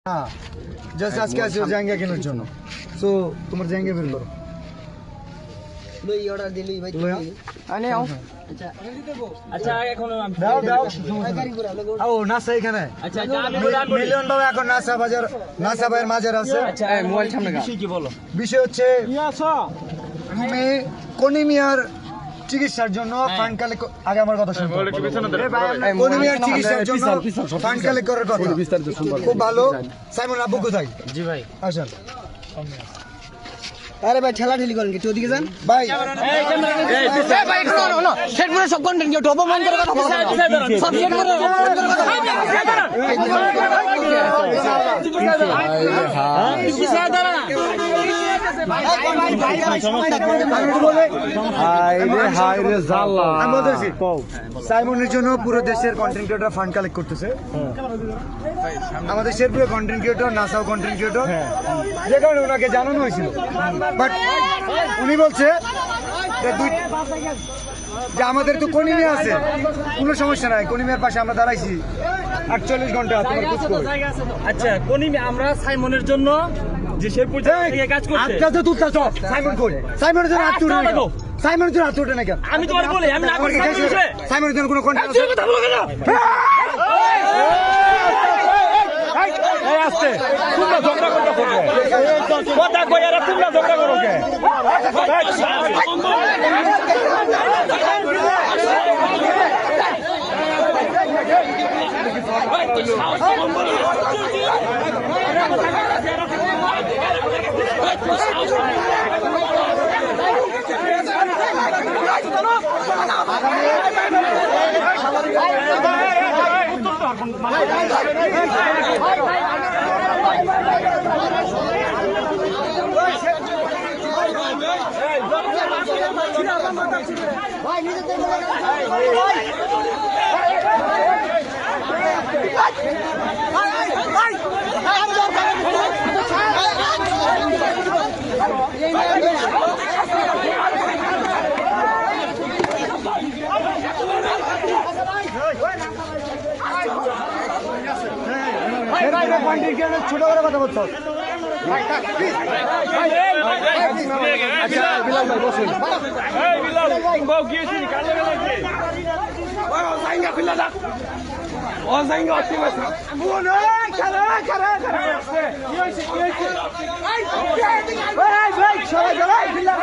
हाँ जस्ट आज क्या जाएंगे কেনার জন্য সো তোমার জায়গা বের করো লই অর্ডার দিলি ভাই তুমি আনে আও আচ্ছা এখন দাও দাও আও নাসা এখানে আচ্ছা আমি মিলিয়ন বাবা এখন নাসা বাজার নাসা ভাইয়ের মাঝের আছে আচ্ছা মোবাইল সামনে বিষয় কি বলো বিষয় হচ্ছে তুমি কোনিমিয়ার চিকিৎসার জন্য ফান্ড কালেক্ট আগে আমার কথা শুনুন কোনিমিয়ার চিকিৎসার জন্য ফান্ড কালেক্ট করার কথা খুব ভালো সাইমন আব্বু কোথায় জি ভাই আসেন আরে ভাই ঠেলা ঠেলি করেন কি ওদিকে যান ভাই এই ভাই শোনো সেট করে সব কন্টেন্ট কি টপ মান করে কথা বলো সব সেট করে সাইমনের জন্য পুরো দেশের কন্টেন্ট ক্রিয়েটর ফান্ড কালেক্ট করতেছে আমাদের শেরপুরে কন্টেন্ট ক্রিয়েটর নাসাও কন্টেন্ট ক্রিয়েটর যে কারণে ওনাকে জানানো হয়েছিল বাট উনি বলছে যে আমাদের তো কোনিমিয়া আছে কোনো সমস্যা নাই কোনিমিয়ার পাশে আমরা দাঁড়াইছি 48 ঘন্টা তোমার খোঁজ করো আচ্ছা কোনিমিয়া আমরা সাইমনের জন্য যে শেরপুর থেকে কাজ করছে আচ্ছা তো তুই চল সাইমন কই সাইমনের জন্য হাত তুলে নাও সাইমনের জন্য হাত তুলে না কেন আমি তোমার বলি আমি না করে সাইমনের জন্য কোনো কন্টেন্ট আছে কথা বলো কেন এই আস্তে তোমরা ঝগড়া করতে হবে কথা কই আর তোমরা ঝগড়া করো কে ছোট করে কথা বলতো আচ্ছা বিলাল ভাই বসুন এই বিলাল বাউ গিয়েছি কালে গেছে ও জায়গা আছে বোন খারা খারা কি হইছে ভাই ভাই সরে যাও বিলাল